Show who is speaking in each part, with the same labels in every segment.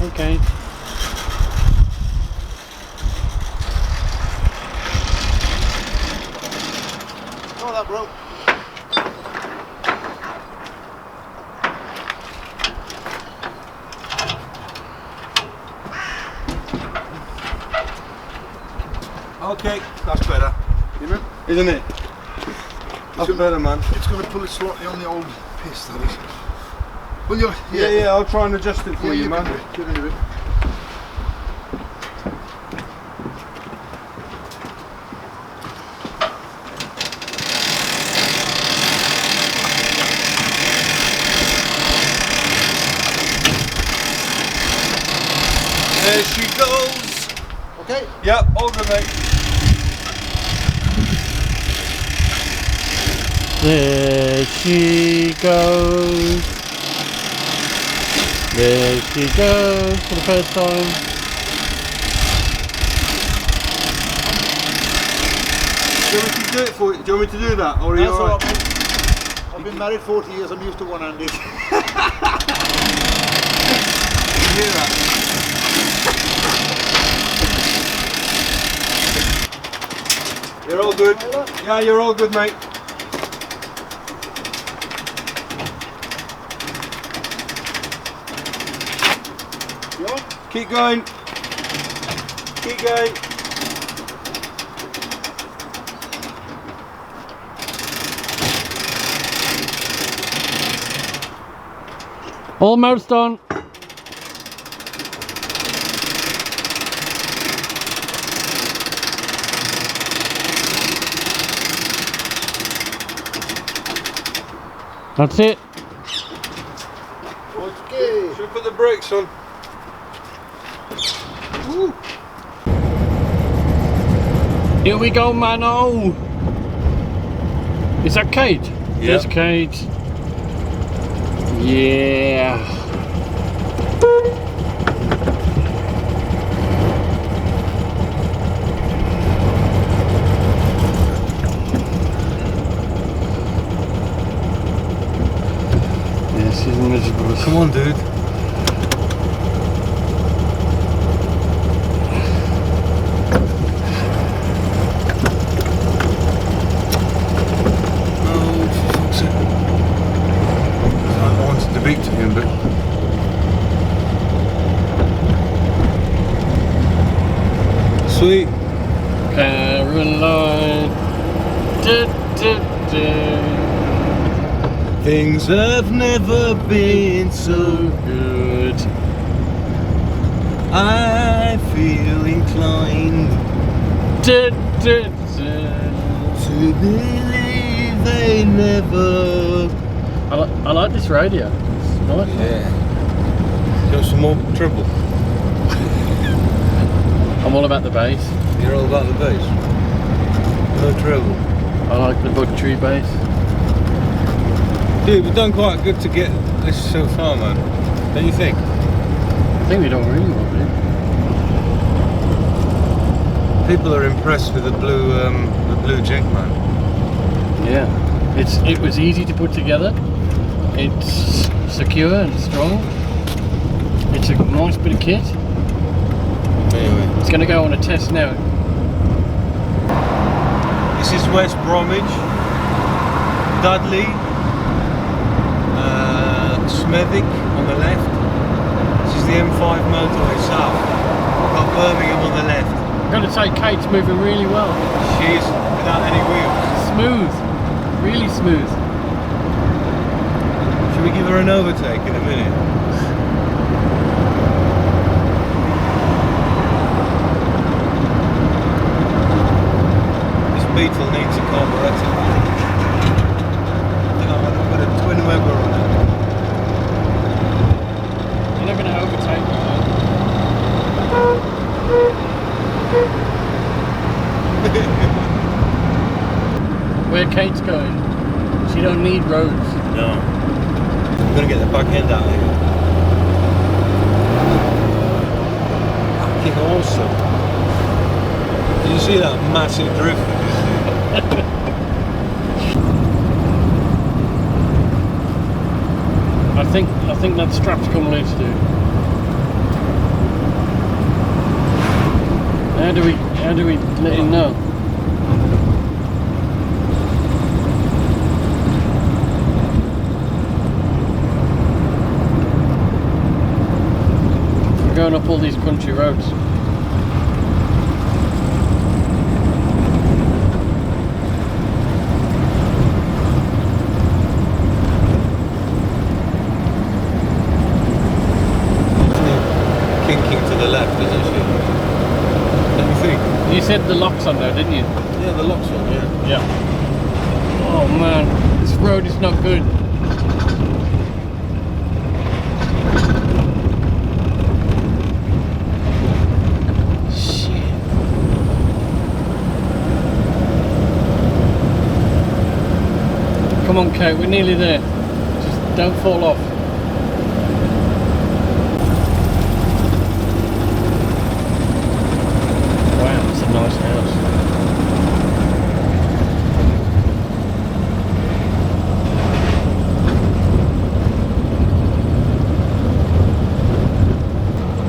Speaker 1: Okay.
Speaker 2: Oh, that broke.
Speaker 3: Okay, that's better. Isn't it? That's better, man.
Speaker 2: It's going to pull it slightly on the old piss, that is. Well,
Speaker 3: Yeah, I'll try and adjust it for you, man.
Speaker 2: Get rid of it.
Speaker 3: There she goes.
Speaker 2: Okay.
Speaker 3: Yep, all good, mate.
Speaker 1: There she goes. There she goes for the first time.
Speaker 3: Do you want me to do it for you? Do you want me to do that? Or are you
Speaker 2: That's
Speaker 3: alright?
Speaker 2: all right. I've been married 40 years, I'm used to one-handed.
Speaker 3: You hear that? You're all good. Yeah, you're all good, mate.
Speaker 2: You on?
Speaker 3: Keep going. Keep going.
Speaker 1: Almost done. That's it.
Speaker 2: Okay.
Speaker 3: Should we put the brakes on?
Speaker 2: Woo.
Speaker 1: Here we go, Mano. Is that Kate?
Speaker 3: Yeah.
Speaker 1: There's Kate. Yeah. Yes, she's miserable.
Speaker 3: Come on, dude. To him, but sweet
Speaker 1: Caroline. Du, du, du.
Speaker 3: things have never been so
Speaker 1: Good.
Speaker 3: I feel inclined
Speaker 1: Du, du, du.
Speaker 3: to believe they never.
Speaker 1: I like this radio. It's nice.
Speaker 3: Yeah. Got some more treble.
Speaker 1: I'm all about the bass.
Speaker 3: You're all about the bass. No treble.
Speaker 1: I like the bug tree bass.
Speaker 3: Dude, we've done quite good to get this so far, man. Don't you think?
Speaker 1: I think we don't really want it.
Speaker 3: People are impressed with the blue Jink, man.
Speaker 1: Yeah. It was easy to put together. It's secure and strong. It's a nice bit of kit.
Speaker 3: Anyway,
Speaker 1: It's going to go on a test now.
Speaker 3: this is West Bromwich, Dudley, Smethwick on the left. This is the M5 motorway south. We've got Birmingham on the left.
Speaker 1: I've got to say, Kate's moving really well.
Speaker 3: She's without any wheels.
Speaker 1: Smooth. Really smooth.
Speaker 3: Should we give her an overtake in a minute? This Beetle needs a carburetor. I think I'm going to put a twin Weber on it.
Speaker 1: You're not going to overtake me. Where Kate's going, she don't need roads.
Speaker 3: No. I'm going to get the back end out of here. Fucking awesome. Did you see that massive drift with this thing?
Speaker 1: I think that strap's come loose, dude. How do we let him know? We're going up all these country roads.
Speaker 3: Kinking to the left, isn't she? Let me think.
Speaker 1: You said the lock's on there, didn't you?
Speaker 3: Yeah, the lock's on, yeah.
Speaker 1: Yeah. Oh man, this road is not good.
Speaker 3: Shit.
Speaker 1: Come on, Kate, we're nearly there. Just don't fall off. Wow, it's a nice house.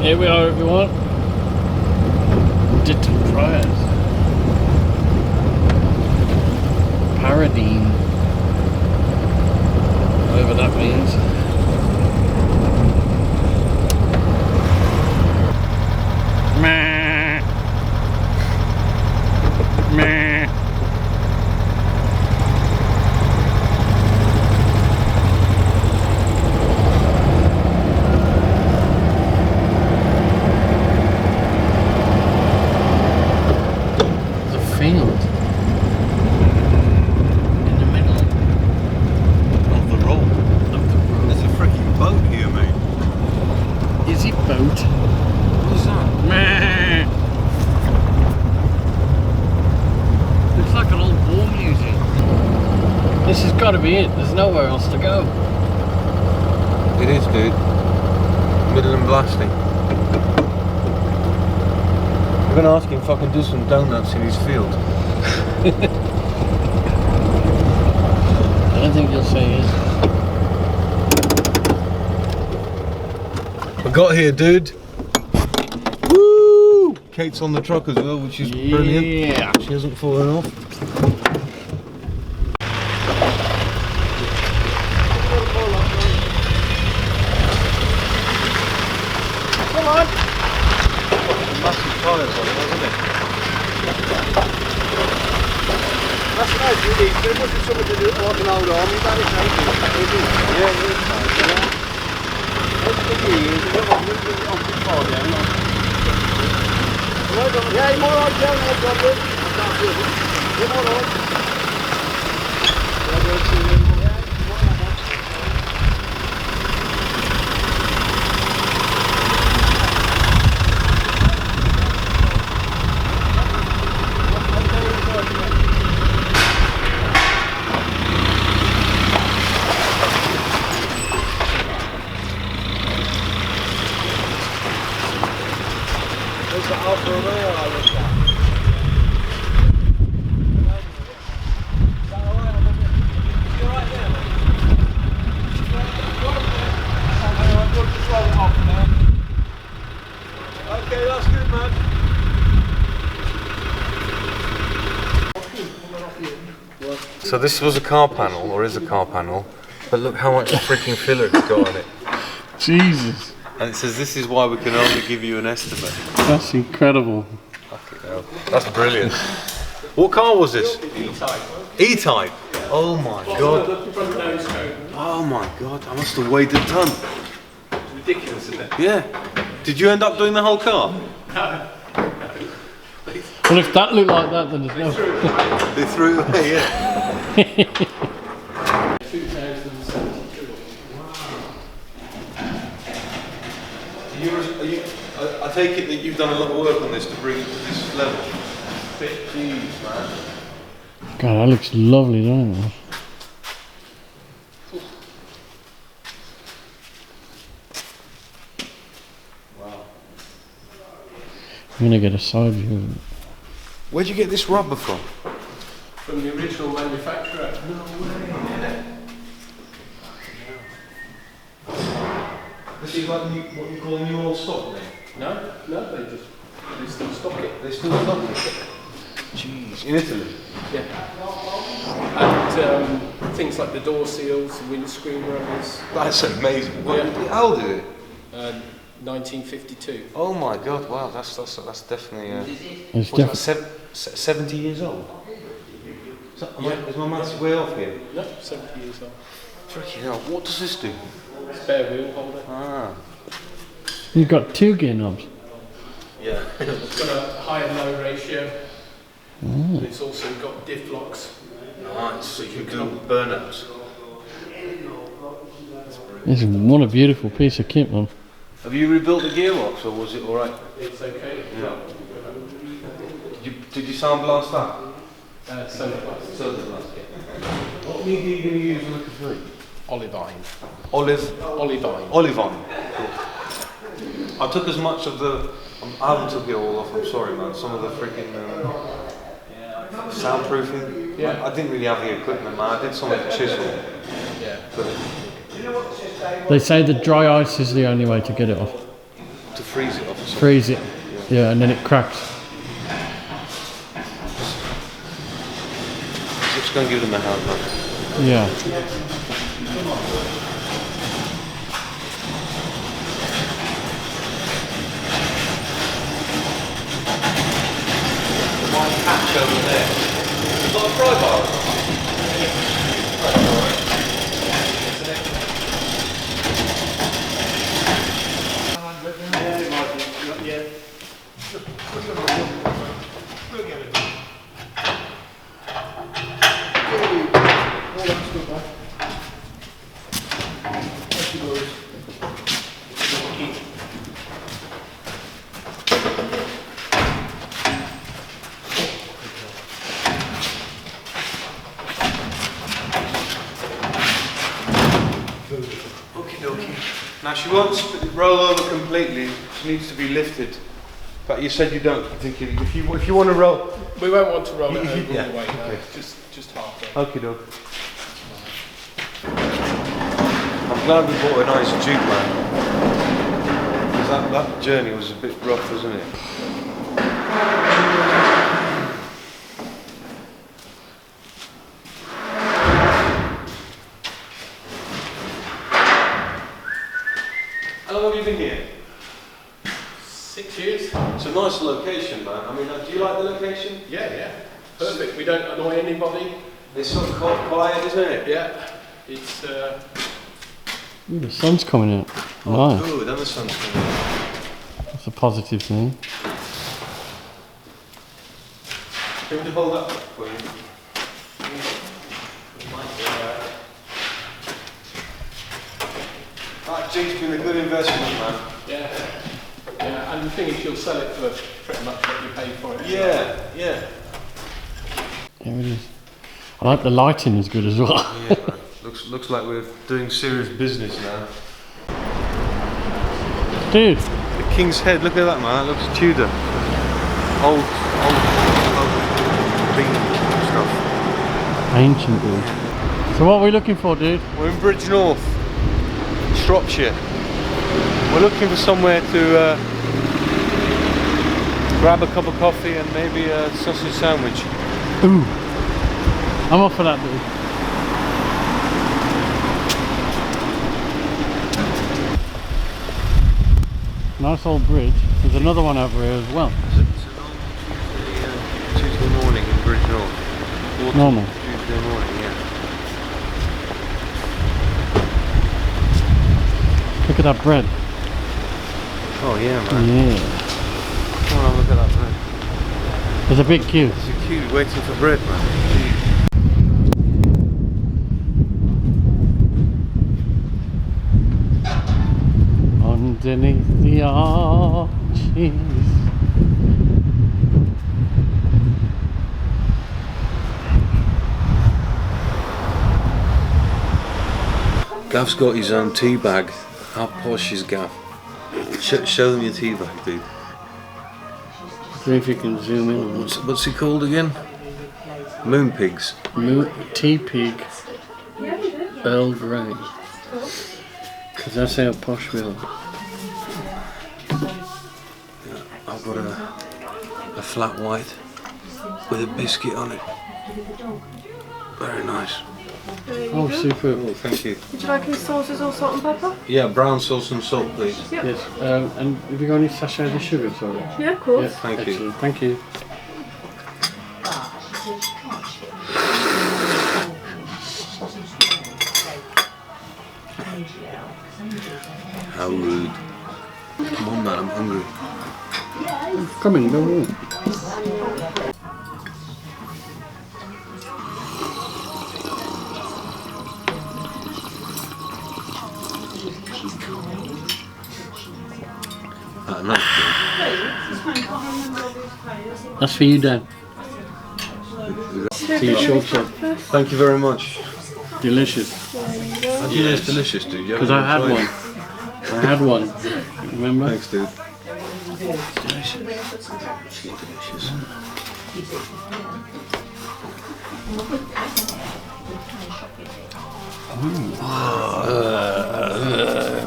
Speaker 1: Here we are, everyone. Ditton Priors. Paradine. Whatever that means. Meh. Meh. There's a field in the middle
Speaker 3: Of the road.
Speaker 1: of the road.
Speaker 3: There's a freaking boat here, mate.
Speaker 1: Is it boat?
Speaker 3: What's that?
Speaker 1: Meh. Looks like an old war museum. This has got to be it. There's nowhere else to go.
Speaker 3: It is, dude. Middle and blasting. I'm gonna ask him if I can do some donuts in his field.
Speaker 1: I don't think you'll say yes.
Speaker 3: I got here, dude. Woo! Kate's on the truck as well, which is brilliant.
Speaker 1: Yeah.
Speaker 3: She hasn't fallen off.
Speaker 1: Come on.
Speaker 3: Massive tyres on it, wasn't it?
Speaker 2: That's nice, really. There must be something to do like an old army barracks, ain't there?
Speaker 3: Yeah, it's nice, yeah.
Speaker 2: Yeah, you're alright, Joe, no problem. I can't feel it. You're alright. There's the Alfa Romeo I looked at.
Speaker 3: Okay, that's good, man. So this was a car panel, or is a car panel, but look how much freaking filler it's got on it.
Speaker 1: Jesus.
Speaker 3: And it says this is why we can only give you an estimate.
Speaker 1: That's incredible.
Speaker 3: Fucking hell. That's brilliant. What car was this? E-Type. E-Type? Oh my god. Oh my god, I must have weighed a ton.
Speaker 4: It's ridiculous, isn't it?
Speaker 3: Yeah. Did you end up doing the whole car?
Speaker 1: Well, if that looked like that, then there's no.
Speaker 3: They threw it away, yeah.
Speaker 4: 2072.
Speaker 3: I take it that you've done a lot of work on this to bring it to this level. Jeez, man.
Speaker 1: God, that looks lovely, doesn't it?
Speaker 3: Wow.
Speaker 1: I'm gonna get a side view of it.
Speaker 3: Where'd you get this rubber from?
Speaker 4: From the original manufacturer. No way.
Speaker 3: This is like what you call new old stock, then?
Speaker 4: No, they just They still stock it.
Speaker 3: They still stock it? Jeez, in Italy?
Speaker 4: Yeah. And things like the door seals, windscreen rubbers.
Speaker 3: That's amazing. What,
Speaker 4: Yeah.
Speaker 3: how old is it?
Speaker 4: 1952.
Speaker 3: Oh my god, wow, that's definitely...
Speaker 1: It's
Speaker 3: what's
Speaker 1: definitely.
Speaker 3: that, 70 years old?
Speaker 4: Yeah.
Speaker 3: Is my maths way off here?
Speaker 4: No, 70 years old.
Speaker 3: Freaking hell, what does this do?
Speaker 4: Spare wheel holder.
Speaker 3: Ah.
Speaker 1: You've got 2 gear knobs.
Speaker 3: Yeah.
Speaker 4: It's got a high and low ratio. And it's also got diff locks.
Speaker 3: Nice, so you can do burnouts.
Speaker 1: It's what a beautiful piece of kit, man.
Speaker 3: Have you rebuilt the gearbox or was it alright?
Speaker 4: It's okay.
Speaker 3: Yeah. Did you sandblast that?
Speaker 4: Solarplast.
Speaker 3: Sandblast, yeah. What meat are you going to use on the Capri?
Speaker 4: Olivine.
Speaker 3: Olivine. Cool. I took as much of the... I haven't took it all off, I'm sorry man. Some of the freaking soundproofing.
Speaker 4: Yeah.
Speaker 3: I didn't really have the equipment man. I did some with the chisel.
Speaker 4: Yeah.
Speaker 3: But
Speaker 1: They say the dry ice is the only way to get it off.
Speaker 3: to freeze it off or something.
Speaker 1: Freeze it. Yeah, and then it cracks.
Speaker 3: Just go and give them a hand man.
Speaker 1: Yeah.
Speaker 3: Catch over there. It's like a fry bar. Now she won't roll over completely. She needs to be lifted. But you said you don't particularly. If you want to roll,
Speaker 4: We won't want to roll it over
Speaker 3: Yeah,
Speaker 4: all the way, no.
Speaker 3: okay.
Speaker 4: Just halfway.
Speaker 3: okie doke. I'm glad we bought a nice Jeep, man. Because that journey was a bit rough, wasn't it? How long have you been here?
Speaker 4: 6 years?
Speaker 3: It's a nice location, man. I mean, do you like the location?
Speaker 4: Yeah. Perfect. We don't annoy anybody.
Speaker 3: It's sort of quiet, isn't it?
Speaker 4: Yeah. It's
Speaker 1: Ooh, the sun's coming out. Nice.
Speaker 3: Good, and the sun's coming out.
Speaker 1: That's a positive thing.
Speaker 3: Can we hold that for you? That Jeep's been a good investment, man.
Speaker 4: yeah. And the thing is, you'll sell it for pretty much what you paid for it.
Speaker 3: Yeah.
Speaker 1: Here it is. I like the lighting is good as well.
Speaker 3: Yeah, man. Looks like we're doing serious business now.
Speaker 1: Dude,
Speaker 3: The King's Head, look at that, man. That looks Tudor. Old bean stuff.
Speaker 1: ancient dude. So what are we looking for, dude?
Speaker 3: We're in Bridgenorth, Shropshire. We're looking for somewhere to grab a cup of coffee and maybe a sausage sandwich.
Speaker 1: Ooh. I'm off for that, dude. Nice old bridge. There's another one over here as well.
Speaker 3: It's a Tuesday morning in Bridgenorth.
Speaker 1: Normal.
Speaker 3: Tuesday morning, yeah.
Speaker 1: Look at that bread.
Speaker 3: Oh yeah, man.
Speaker 1: Yeah.
Speaker 3: Come on, look at that bread.
Speaker 1: There's a big queue.
Speaker 3: It's a queue waiting for bread, man.
Speaker 1: Underneath the arches.
Speaker 3: Gav's got his own tea bag. How posh is Gav? Show them your tea bag, dude.
Speaker 1: See if you can zoom in on it.
Speaker 3: What's he called again? Moon pigs.
Speaker 1: Tea pig Earl Grey. Because that's how posh we are.
Speaker 3: I've got a a flat white with a biscuit on it. Very nice.
Speaker 1: Oh, super.
Speaker 3: Oh, thank you.
Speaker 5: Would you like any sauces or salt and pepper?
Speaker 3: Yeah, brown sauce and salt, please.
Speaker 5: Yep.
Speaker 1: Yes. And have you got any sachet of the sugar? Sorry.
Speaker 5: Yeah, of course.
Speaker 1: Yes,
Speaker 3: Thank you.
Speaker 1: excellent. Thank you.
Speaker 3: How rude. Come on, man, I'm hungry.
Speaker 1: Come in, no more. That's for you, Dan. To your short shot.
Speaker 3: Thank you very much.
Speaker 1: Delicious.
Speaker 3: How do you know it's delicious, dude?
Speaker 1: Because I had one. I had one. Remember?
Speaker 3: Thanks, dude.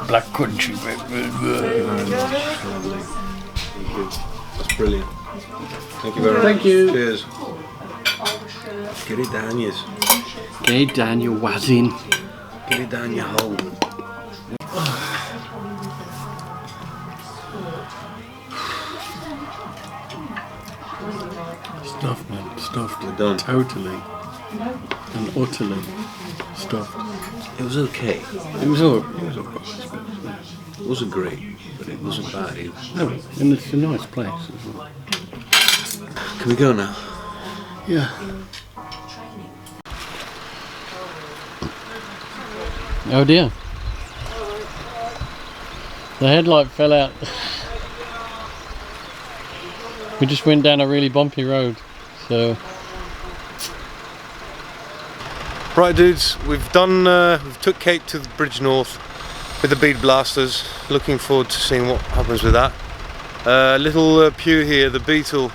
Speaker 1: Black country.
Speaker 3: Thank you. That's brilliant. Thank you very much.
Speaker 1: Thank you.
Speaker 3: Cheers. Get it down, yes.
Speaker 1: Okay, Dan, you're wazzing.
Speaker 3: Get it down your hole.
Speaker 1: Stuffed, man. Stuffed.
Speaker 3: We're done.
Speaker 1: Totally and utterly stuffed.
Speaker 3: It was okay.
Speaker 1: It was all.
Speaker 3: It wasn't great, but it wasn't bad either.
Speaker 1: No, and it's a nice place as well.
Speaker 3: Can we go now?
Speaker 1: Yeah. Oh dear. The headlight fell out. We just went down a really bumpy road, so.
Speaker 3: Right, dudes, we've took Kate to Bridgenorth with the bead blasters. Looking forward to seeing what happens with that. Little Pew here, the Beetle,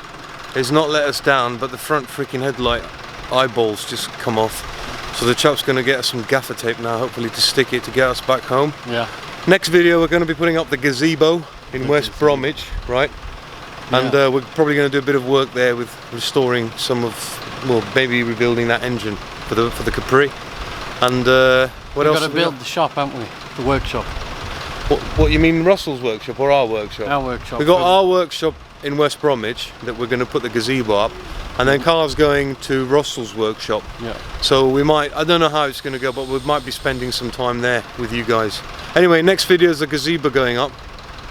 Speaker 3: has not let us down, but the front freaking headlight eyeballs just come off. So the chap's going to get us some gaffer tape now, hopefully to stick it to get us back home.
Speaker 1: Yeah.
Speaker 3: Next video we're going to be putting up the gazebo in West Bromwich, right? And we're probably going to do a bit of work there with restoring some of, well, maybe rebuilding that engine for the Capri. And what else?
Speaker 1: We've got to build the shop, haven't we? The workshop.
Speaker 3: What you mean, Russell's workshop or our workshop?
Speaker 1: Our workshop.
Speaker 3: We got our workshop in West Bromwich that we're going to put the gazebo up, and then Carl's going to Russell's workshop.
Speaker 1: Yeah.
Speaker 3: So we might, I don't know how it's going to go, but we might be spending some time there with you guys. Anyway, next video is the gazebo going up,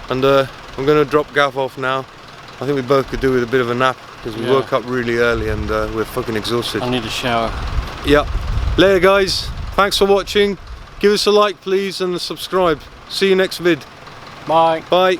Speaker 3: and I'm going to drop Gav off now. I think we both could do with a bit of a nap because we woke up really early and we're fucking exhausted.
Speaker 1: I need a shower.
Speaker 3: Yeah. Later, guys. Thanks for watching. Give us a like, please, and subscribe. See you next vid.
Speaker 1: Bye.
Speaker 3: Bye.